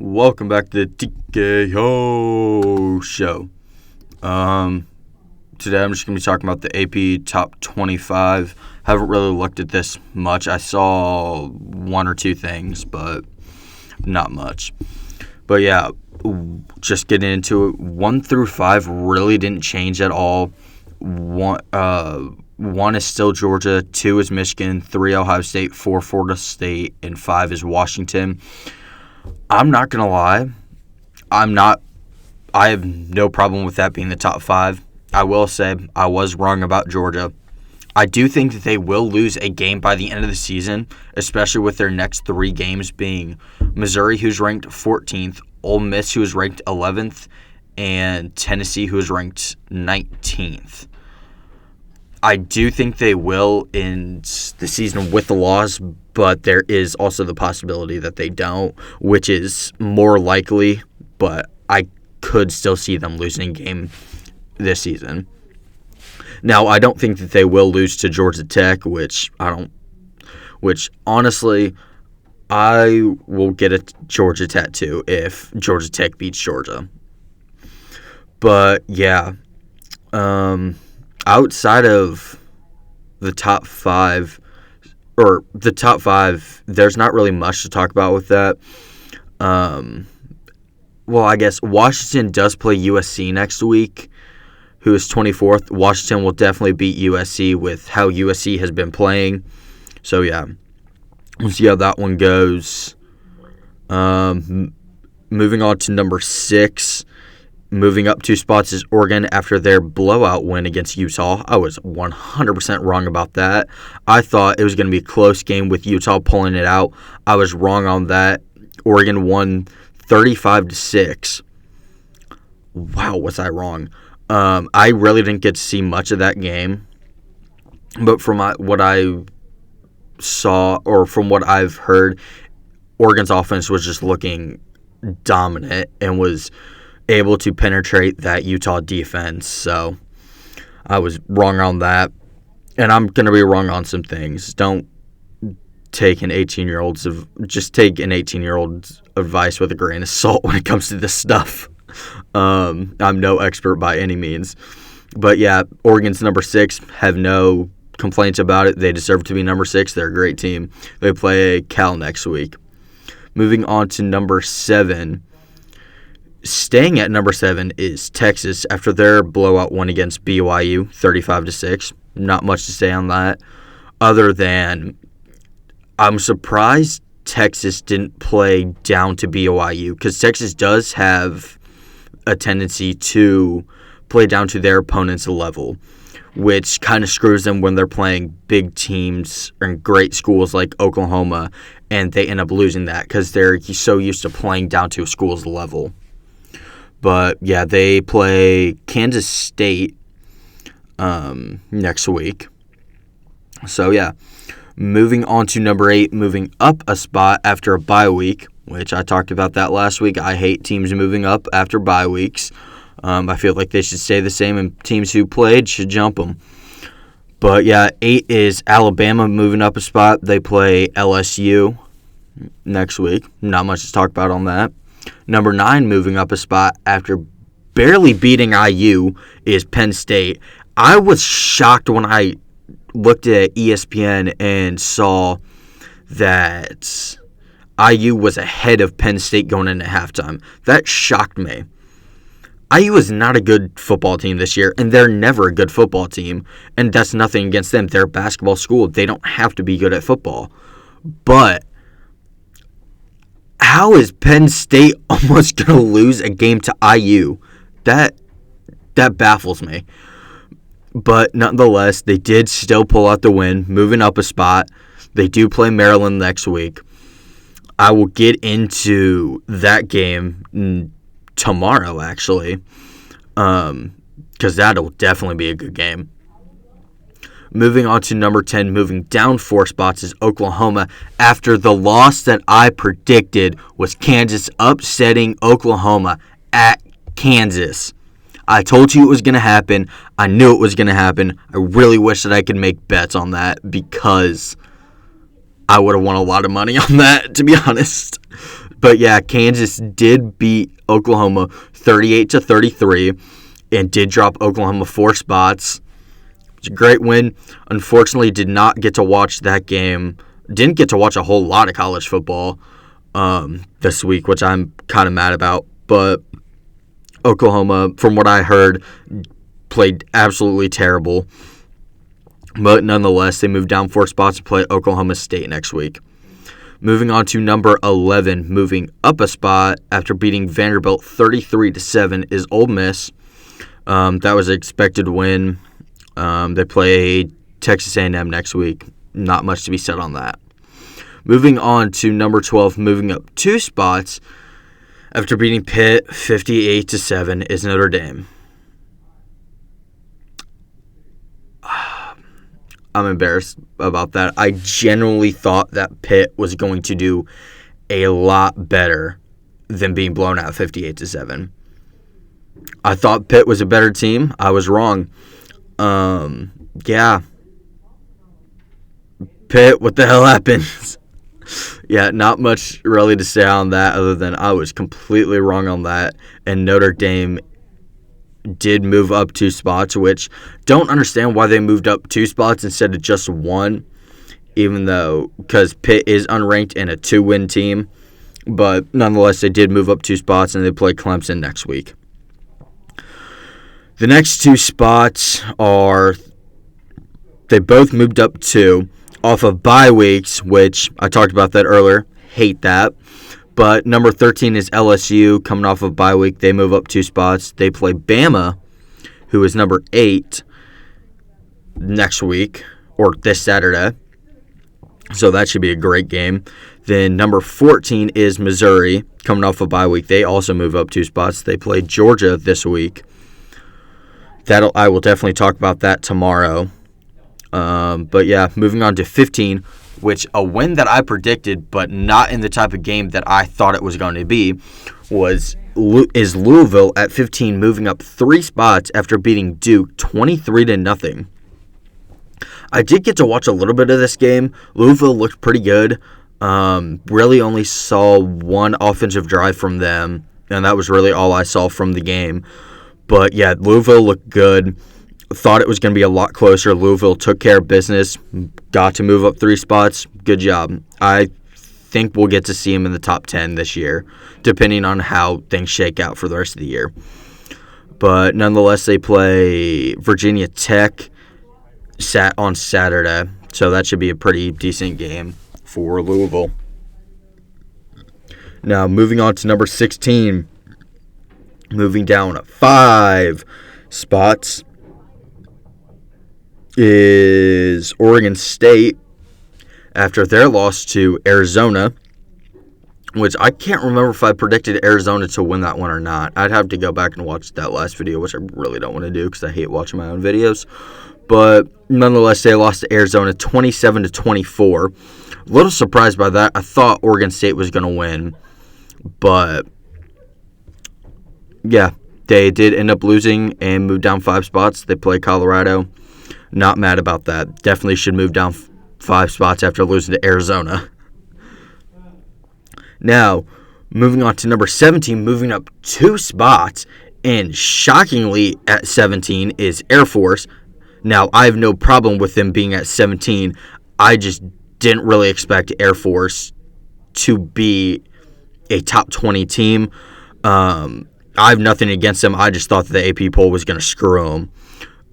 Welcome back to the TKO Show. Today I'm just going to be talking about the AP Top 25. Haven't really looked at this much. I saw one or two things, but not much. But yeah, just getting into it. 1 through 5 really didn't change at all. One is still Georgia, 2 is Michigan, 3 Ohio State, 4 Florida State, and 5 is Washington. I'm not going to lie. I have no problem with that being the top 5. I will say I was wrong about Georgia. I do think that they will lose a game by the end of the season, especially with their next 3 games being Missouri, who's ranked 14th, Ole Miss, who is ranked 11th, and Tennessee, who is ranked 19th. I do think they will end the season with the loss, but there is also the possibility that they don't, which is more likely, but I could still see them losing a game this season. Now, I don't think that they will lose to Georgia Tech, which honestly, I will get a Georgia tattoo if Georgia Tech beats Georgia. But yeah, outside of the top 5, there's not really much to talk about with that. Well, I guess Washington does play USC next week, who is 24th. Washington will definitely beat USC with how USC has been playing. So, yeah, we'll see how that one goes. Moving on to number 6. Moving up 2 spots is Oregon after their blowout win against Utah. I was 100% wrong about that. I thought it was going to be a close game with Utah pulling it out. I was wrong on that. Oregon won 35-6. Wow, was I wrong? I really didn't get to see much of that game. But from what I saw, or from what I've heard, Oregon's offense was just looking dominant and was able to penetrate that Utah defense. So I was wrong on that. And I'm going to be wrong on some things. Don't take an 18-year-old's advice with a grain of salt when it comes to this stuff. I'm no expert by any means. But yeah, Oregon's number 6. Have no complaints about it. They deserve to be number 6. They're a great team. They play Cal next week. Moving on to number 7. Staying at number 7 is Texas after their blowout win against BYU, 35-6. Not much to say on that, other than I'm surprised Texas didn't play down to BYU, because Texas does have a tendency to play down to their opponent's level, which kind of screws them when they're playing big teams and great schools like Oklahoma, and they end up losing that because they're so used to playing down to a school's level. But, yeah, they play Kansas State next week. So, yeah. Moving on to number 8, moving up a spot after a bye week, which I talked about that last week. I hate teams moving up after bye weeks. I feel like they should stay the same, and teams who played should jump them. But, yeah, 8 is Alabama moving up a spot. They play LSU next week. Not much to talk about on that. Number 9, moving up a spot after barely beating IU, is Penn State. I was shocked when I looked at ESPN and saw that IU was ahead of Penn State going into halftime. That shocked me. IU is not a good football team this year, and they're never a good football team, and that's nothing against them. They're a basketball school. They don't have to be good at football. But how is Penn State almost going to lose a game to IU? That baffles me. But nonetheless, they did still pull out the win, moving up a spot. They do play Maryland next week. I will get into that game tomorrow, actually, because that'll definitely be a good game. Moving on to number 10, moving down 4 spots is Oklahoma after the loss that I predicted was Kansas upsetting Oklahoma at Kansas. I told you it was going to happen. I knew it was going to happen. I really wish that I could make bets on that because I would have won a lot of money on that, to be honest. But yeah, Kansas did beat Oklahoma 38-33 and did drop Oklahoma 4 spots. It's a great win. Unfortunately, did not get to watch that game. Didn't get to watch a whole lot of college football this week, which I'm kind of mad about. But Oklahoma, from what I heard, played absolutely terrible. But nonetheless, they moved down 4 spots to play Oklahoma State next week. Moving on to number 11, moving up a spot after beating Vanderbilt 33-7 is Ole Miss. That was an expected win. They play Texas A&M next week. Not much to be said on that. Moving on to number 12, moving up 2 spots after beating Pitt 58-7 is Notre Dame. I'm embarrassed about that. I genuinely thought that Pitt was going to do a lot better than being blown out 58-7. I thought Pitt was a better team. I was wrong. Yeah. Pitt, what the hell happened? Yeah, not much really to say on that other than I was completely wrong on that. And Notre Dame did move up 2 spots, which don't understand why they moved up 2 spots instead of just 1, even though, because Pitt is unranked and a 2-win team. But nonetheless, they did move up 2 spots, and they play Clemson next week. The next 2 spots are, they both moved up 2 off of bye weeks, which I talked about that earlier. Hate that. But number 13 is LSU, coming off of bye week. They move up 2 spots. They play Bama, who is number 8, next week, or this Saturday. So that should be a great game. Then number 14 is Missouri, coming off of bye week. They also move up 2 spots. They play Georgia this week. I will definitely talk about that tomorrow. But yeah, moving on to 15, which a win that I predicted, but not in the type of game that I thought it was going to be, is Louisville at 15, moving up 3 spots after beating Duke 23-0. I did get to watch a little bit of this game. Louisville looked pretty good. Really only saw 1 offensive drive from them, and that was really all I saw from the game. But yeah, Louisville looked good. Thought it was going to be a lot closer. Louisville took care of business, got to move up 3 spots. Good job. I think we'll get to see them in the top 10 this year, depending on how things shake out for the rest of the year. But nonetheless, they play Virginia Tech on Saturday, so that should be a pretty decent game for Louisville. Now, moving on to number 16, moving down 5 spots, is Oregon State after their loss to Arizona, which I can't remember if I predicted Arizona to win that one or not. I'd have to go back and watch that last video, which I really don't want to do because I hate watching my own videos. But nonetheless, they lost to Arizona 27-24. A little surprised by that. I thought Oregon State was going to win, but yeah, they did end up losing and moved down 5 spots. They play Colorado. Not mad about that. Definitely should move down 5 spots after losing to Arizona. Now, moving on to number 17, moving up 2 spots, and shockingly at 17 is Air Force. Now, I have no problem with them being at 17. I just didn't really expect Air Force to be a top 20 team. I have nothing against them. I just thought that the AP poll was going to screw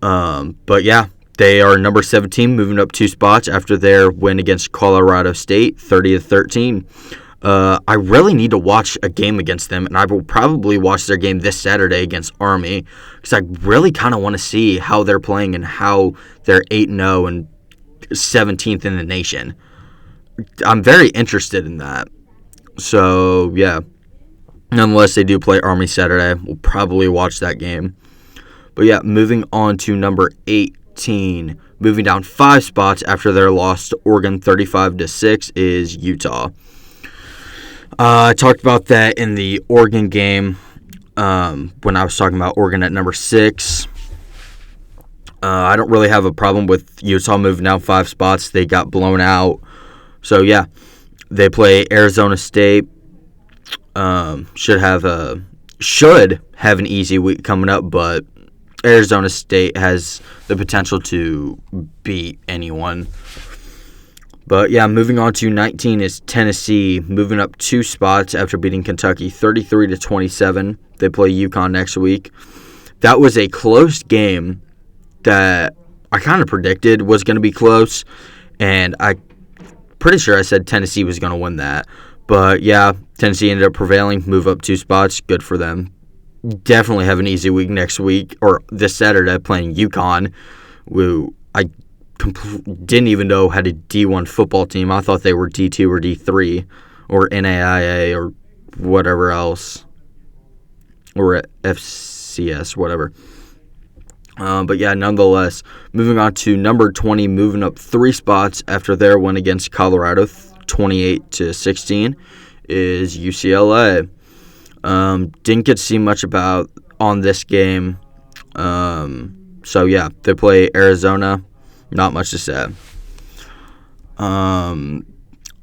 them. But yeah, they are number 17, moving up 2 spots after their win against Colorado State, 30-13. I really need to watch a game against them, and I will probably watch their game this Saturday against Army because I really kind of want to see how they're playing and how they're 8-0 and 17th in the nation. I'm very interested in that. So, yeah. Nonetheless, they do play Army Saturday. We'll probably watch that game. But, yeah, moving on to number 18. Moving down 5 spots after their loss to Oregon 35-6 is Utah. I talked about that in the Oregon game when I was talking about Oregon at number 6. I don't really have a problem with Utah moving down 5 spots. They got blown out. So, yeah, they play Arizona State should have an easy week coming up, but Arizona State has the potential to beat anyone. But yeah, moving on to 19 is Tennessee, moving up 2 spots after beating Kentucky 33-27. They play UConn next week. That was a close game that I kind of predicted was going to be close, and I'm pretty sure I said Tennessee was going to win that. But yeah, Tennessee ended up prevailing, move up 2 spots. Good for them. Definitely have an easy week next week, or this Saturday, playing UConn, who I didn't even know had a D1 football team. I thought they were D2 or D3 or NAIA or whatever else, or FCS, whatever. But yeah, nonetheless, moving on to number 20, moving up 3 spots after their win against Colorado, 28-16, is UCLA. Didn't get to see much about on this game. So yeah, they play Arizona. Not much to say. I'm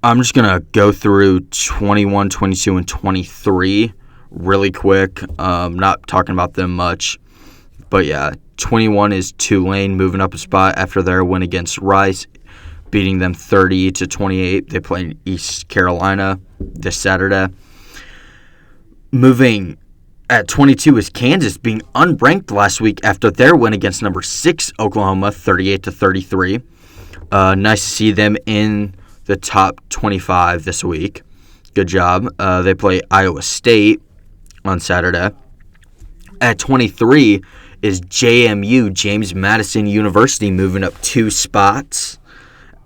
just going to go through 21, 22, and 23 really quick. Not talking about them much. But yeah, 21 is Tulane moving up a spot after their win against Rice, beating them 30-28. They play East Carolina this Saturday. Moving at 22 is Kansas, being unranked last week after their win against number 6 Oklahoma, 38-33. Nice to see them in the top 25 this week. Good job. They play Iowa State on Saturday. At 23 is JMU, James Madison University, moving up 2 spots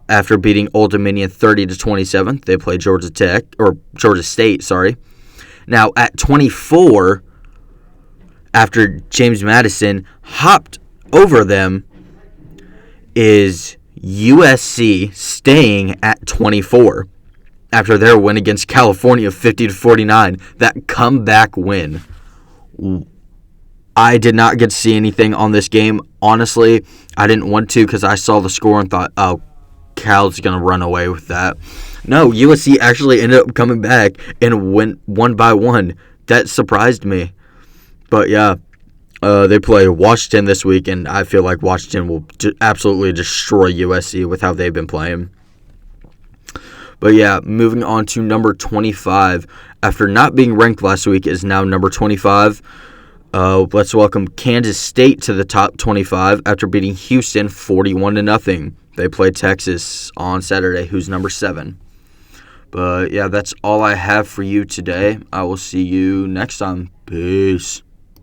after beating Old Dominion 30-27. They play Georgia State. Now at 24, after James Madison hopped over them, is USC, staying at 24 after their win against California 50-49. That comeback win. I did not get to see anything on this game. Honestly, I didn't want to because I saw the score and thought, oh, Cal's going to run away with that. No, USC actually ended up coming back and went 1-1. That surprised me. But yeah, they play Washington this week, and I feel like Washington will absolutely destroy USC with how they've been playing. But yeah, moving on to number 25. After not being ranked last week, is now number 25. Let's welcome Kansas State to the top 25 after beating Houston 41-0. They play Texas on Saturday, who's number 7. But yeah, that's all I have for you today. I will see you next time. Peace.